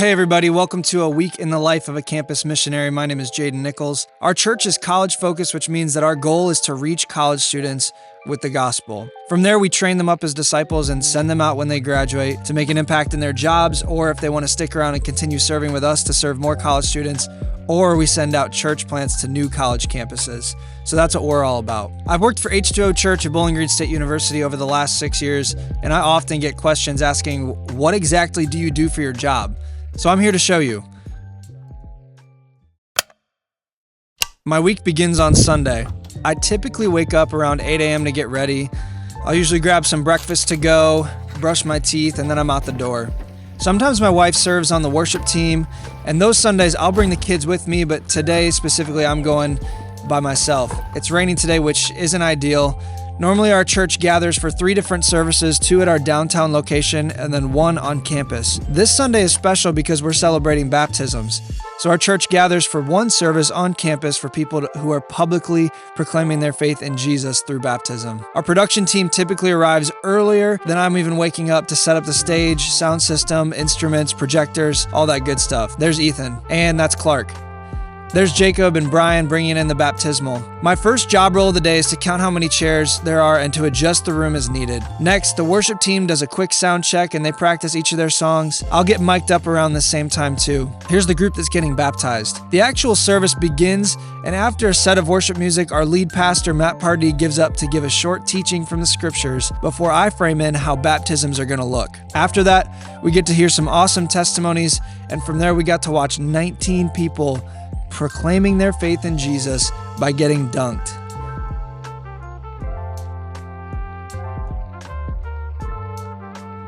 Hey everybody, welcome to a week in the life of a campus missionary. My name is Jaden Nichols. Our church is college focused, which means that our goal is to reach college students with the gospel. From there, we train them up as disciples and send them out when they graduate to make an impact in their jobs, or if they want to stick around and continue serving with us to serve more college students, or we send out church plants to new college campuses. So that's what we're all about. I've worked for H2O Church at Bowling Green State University over the last 6 years, and I often get questions asking, what exactly do you do for your job? So I'm here to show you. My week begins on Sunday. I typically wake up around 8 a.m. to get ready. I'll usually grab some breakfast to go, brush my teeth, and then I'm out the door. Sometimes my wife serves on the worship team, and those Sundays I'll bring the kids with me, but today specifically I'm going by myself. It's raining today, which isn't ideal. Normally our church gathers for 3 different services, 2 at our downtown location and then 1 on campus. This Sunday is special because we're celebrating baptisms. So our church gathers for 1 service on campus for people who are publicly proclaiming their faith in Jesus through baptism. Our production team typically arrives earlier than I'm even waking up to set up the stage, sound system, instruments, projectors, all that good stuff. There's Ethan, and that's Clark. There's Jacob and Brian bringing in the baptismal. My first job role of the day is to count how many chairs there are and to adjust the room as needed. Next, the worship team does a quick sound check and they practice each of their songs. I'll get mic'd up around the same time too. Here's the group that's getting baptized. The actual service begins, and after a set of worship music, our lead pastor, Matt Pardee, gives up to give a short teaching from the scriptures before I frame in how baptisms are gonna look. After that, we get to hear some awesome testimonies, and from there we got to watch 19 people proclaiming their faith in Jesus by getting dunked.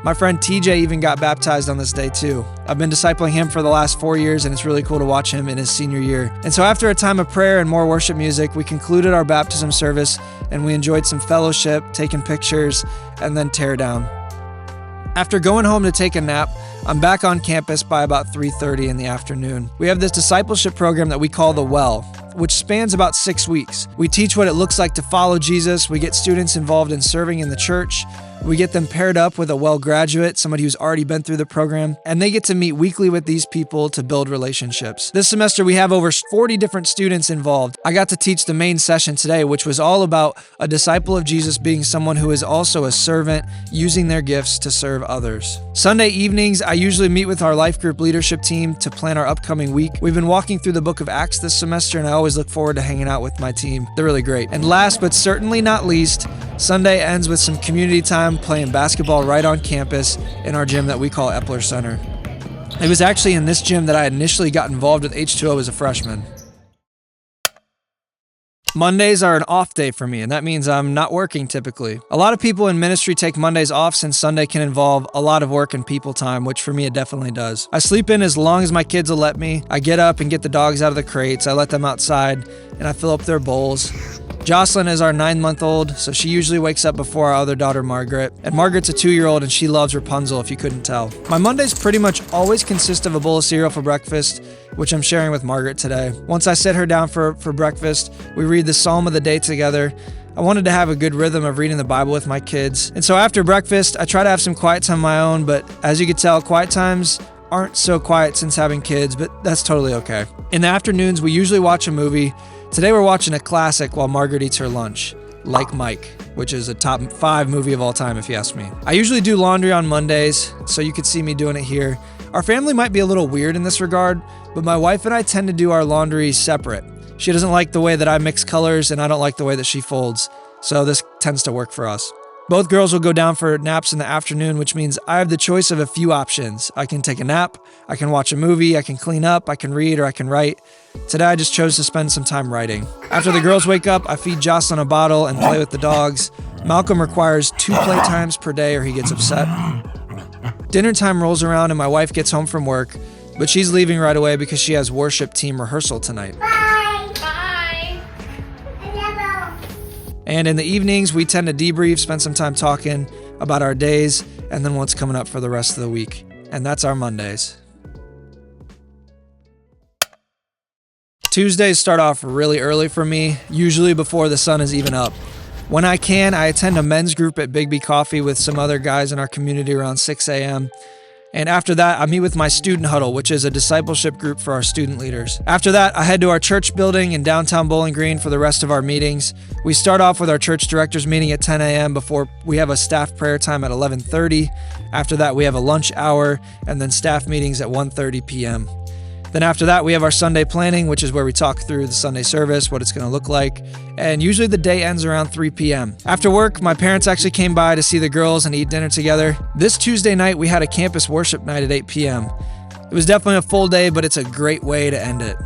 My friend TJ even got baptized on this day too. I've been discipling him for the last 4 years, and it's really cool to watch him in his senior year. And so after a time of prayer and more worship music, we concluded our baptism service and we enjoyed some fellowship, taking pictures, and then tear down. After going home to take a nap, I'm back on campus by about 3:30 in the afternoon. We have this discipleship program that we call The Well, which spans about 6 weeks. We teach what it looks like to follow Jesus. We get students involved in serving in the church. We get them paired up with a Well graduate, somebody who's already been through the program, and they get to meet weekly with these people to build relationships. This semester, we have over 40 different students involved. I got to teach the main session today, which was all about a disciple of Jesus being someone who is also a servant, using their gifts to serve others. Sunday evenings, I usually meet with our life group leadership team to plan our upcoming week. We've been walking through the book of Acts this semester, and I always look forward to hanging out with my team. They're really great. And last but certainly not least, Sunday ends with some community time playing basketball right on campus in our gym that we call Epler Center. It was actually in this gym that I initially got involved with H2O as a freshman. Mondays are an off day for me, and that means I'm not working typically. A lot of people in ministry take Mondays off since Sunday can involve a lot of work and people time, which for me it definitely does. I sleep in as long as my kids will let me. I get up and get the dogs out of the crates. I let them outside, and I fill up their bowls. Jocelyn is our 9-month-old, so she usually wakes up before our other daughter, Margaret. And Margaret's a 2-year-old, and she loves Rapunzel, if you couldn't tell. My Mondays pretty much always consist of a bowl of cereal for breakfast, which I'm sharing with Margaret today. Once I sit her down for breakfast, we read the Psalm of the day together. I wanted to have a good rhythm of reading the Bible with my kids. And so after breakfast, I try to have some quiet time of my own, but as you can tell, quiet times aren't so quiet since having kids, but that's totally okay. In the afternoons, we usually watch a movie. Today we're watching a classic while Margaret eats her lunch, Like Mike, which is a top 5 movie of all time if you ask me. I usually do laundry on Mondays, so you could see me doing it here. Our family might be a little weird in this regard, but my wife and I tend to do our laundry separate. She doesn't like the way that I mix colors, and I don't like the way that she folds, so this tends to work for us. Both girls will go down for naps in the afternoon, which means I have the choice of a few options. I can take a nap, I can watch a movie, I can clean up, I can read, or I can write. Today I just chose to spend some time writing. After the girls wake up, I feed Jocelyn a bottle and play with the dogs. Malcolm requires 2 playtimes per day or he gets upset. Dinner time rolls around and my wife gets home from work, but she's leaving right away because she has worship team rehearsal tonight. And in the evenings, we tend to debrief, spend some time talking about our days, and then what's coming up for the rest of the week. And that's our Mondays. Tuesdays start off really early for me, usually before the sun is even up. When I can, I attend a men's group at Big B Coffee with some other guys in our community around 6 a.m. And after that, I meet with my student huddle, which is a discipleship group for our student leaders. After that, I head to our church building in downtown Bowling Green for the rest of our meetings. We start off with our church directors meeting at 10 a.m. before we have a staff prayer time at 11:30. After that, we have a lunch hour and then staff meetings at 1:30 p.m. Then after that, we have our Sunday planning, which is where we talk through the Sunday service, what it's going to look like, and usually the day ends around 3 p.m. After work, my parents actually came by to see the girls and eat dinner together. This Tuesday night, we had a campus worship night at 8 p.m. It was definitely a full day, but it's a great way to end it.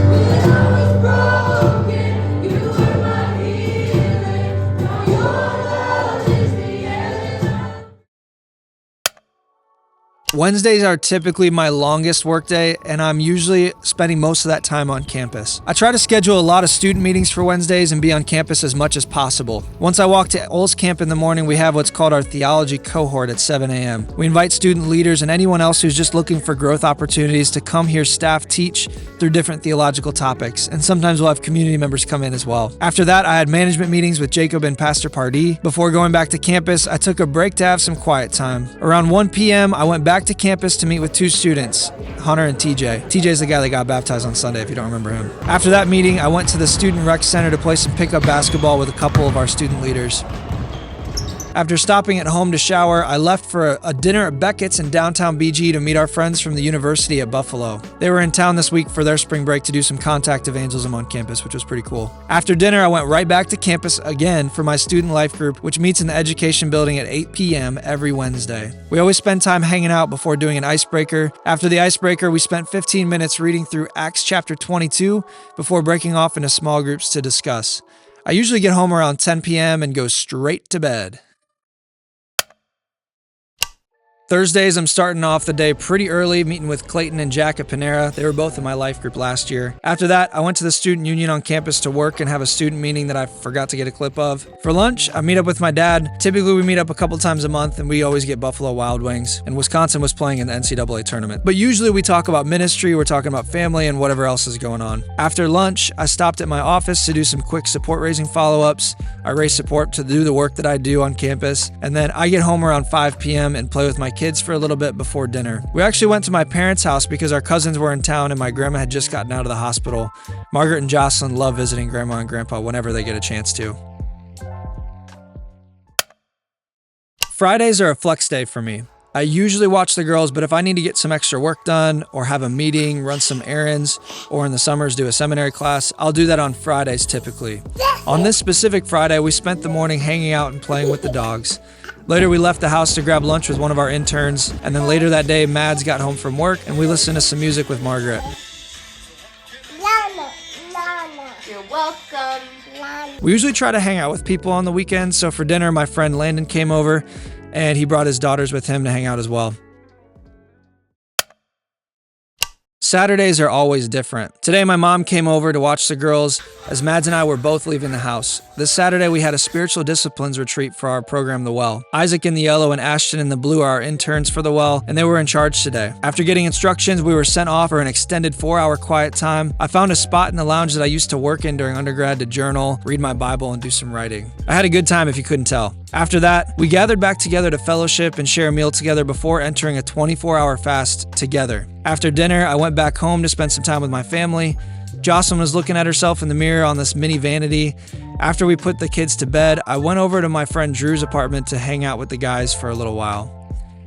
Wednesdays are typically my longest workday, and I'm usually spending most of that time on campus. I try to schedule a lot of student meetings for Wednesdays and be on campus as much as possible. Once I walk to Olds Camp in the morning, we have what's called our theology cohort at 7 a.m. We invite student leaders and anyone else who's just looking for growth opportunities to come hear staff teach through different theological topics, and sometimes we'll have community members come in as well. After that, I had management meetings with Jacob and Pastor Pardee. Before going back to campus, I took a break to have some quiet time. Around 1 p.m., I went back to campus to meet with two students, Hunter and TJ. TJ's the guy that got baptized on Sunday, if you don't remember him. After that meeting, I went to the student rec center to play some pickup basketball with a couple of our student leaders. After stopping at home to shower, I left for a dinner at Beckett's in downtown BG to meet our friends from the University at Buffalo. They were in town this week for their spring break to do some contact evangelism on campus, which was pretty cool. After dinner, I went right back to campus again for my student life group, which meets in the education building at 8 p.m. every Wednesday. We always spend time hanging out before doing an icebreaker. After the icebreaker, we spent 15 minutes reading through Acts chapter 22 before breaking off into small groups to discuss. I usually get home around 10 p.m. and go straight to bed. Thursdays, I'm starting off the day pretty early, meeting with Clayton and Jack at Panera. They were both in my life group last year. After that, I went to the student union on campus to work and have a student meeting that I forgot to get a clip of. For lunch, I meet up with my dad. Typically, we meet up a couple times a month, and we always get Buffalo Wild Wings. And Wisconsin was playing in the NCAA tournament. But usually, we talk about ministry, we're talking about family, and whatever else is going on. After lunch, I stopped at my office to do some quick support-raising follow-ups. I raise support to do the work that I do on campus. And then I get home around 5 p.m. and play with my kids for a little bit before dinner. We actually went to my parents' house because our cousins were in town and my grandma had just gotten out of the hospital. Margaret and Jocelyn love visiting grandma and grandpa whenever they get a chance to. Fridays are a flex day for me. I usually watch the girls, but if I need to get some extra work done or have a meeting, run some errands, or in the summers do a seminary class, I'll do that on Fridays typically. On this specific Friday, we spent the morning hanging out and playing with the dogs. Later, we left the house to grab lunch with one of our interns, and then later that day, Mads got home from work, and we listened to some music with Margaret. You're welcome. We usually try to hang out with people on the weekends, so for dinner, my friend Landon came over, and he brought his daughters with him to hang out as well. Saturdays are always different. Today, my mom came over to watch the girls as Mads and I were both leaving the house. This Saturday, we had a spiritual disciplines retreat for our program, The Well. Isaac in the yellow and Ashton in the blue are our interns for The Well, and they were in charge today. After getting instructions, we were sent off for an extended 4-hour quiet time. I found a spot in the lounge that I used to work in during undergrad to journal, read my Bible, and do some writing. I had a good time if you couldn't tell. After that, we gathered back together to fellowship and share a meal together before entering a 24-hour fast together. After dinner, I went back home to spend some time with my family. Jocelyn was looking at herself in the mirror on this mini vanity. After we put the kids to bed, I went over to my friend Drew's apartment to hang out with the guys for a little while.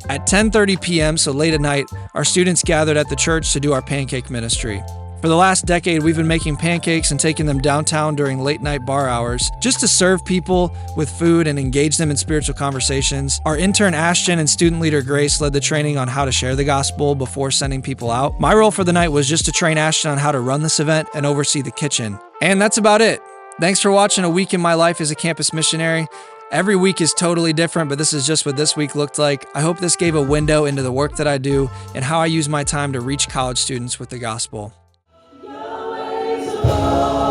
At 10:30 p.m., so late at night, our students gathered at the church to do our pancake ministry. For the last decade, we've been making pancakes and taking them downtown during late-night bar hours just to serve people with food and engage them in spiritual conversations. Our intern Ashton and student leader Grace led the training on how to share the gospel before sending people out. My role for the night was just to train Ashton on how to run this event and oversee the kitchen. And that's about it. Thanks for watching A Week in My Life as a Campus Missionary. Every week is totally different, but this is just what this week looked like. I hope this gave a window into the work that I do and how I use my time to reach college students with the gospel. Oh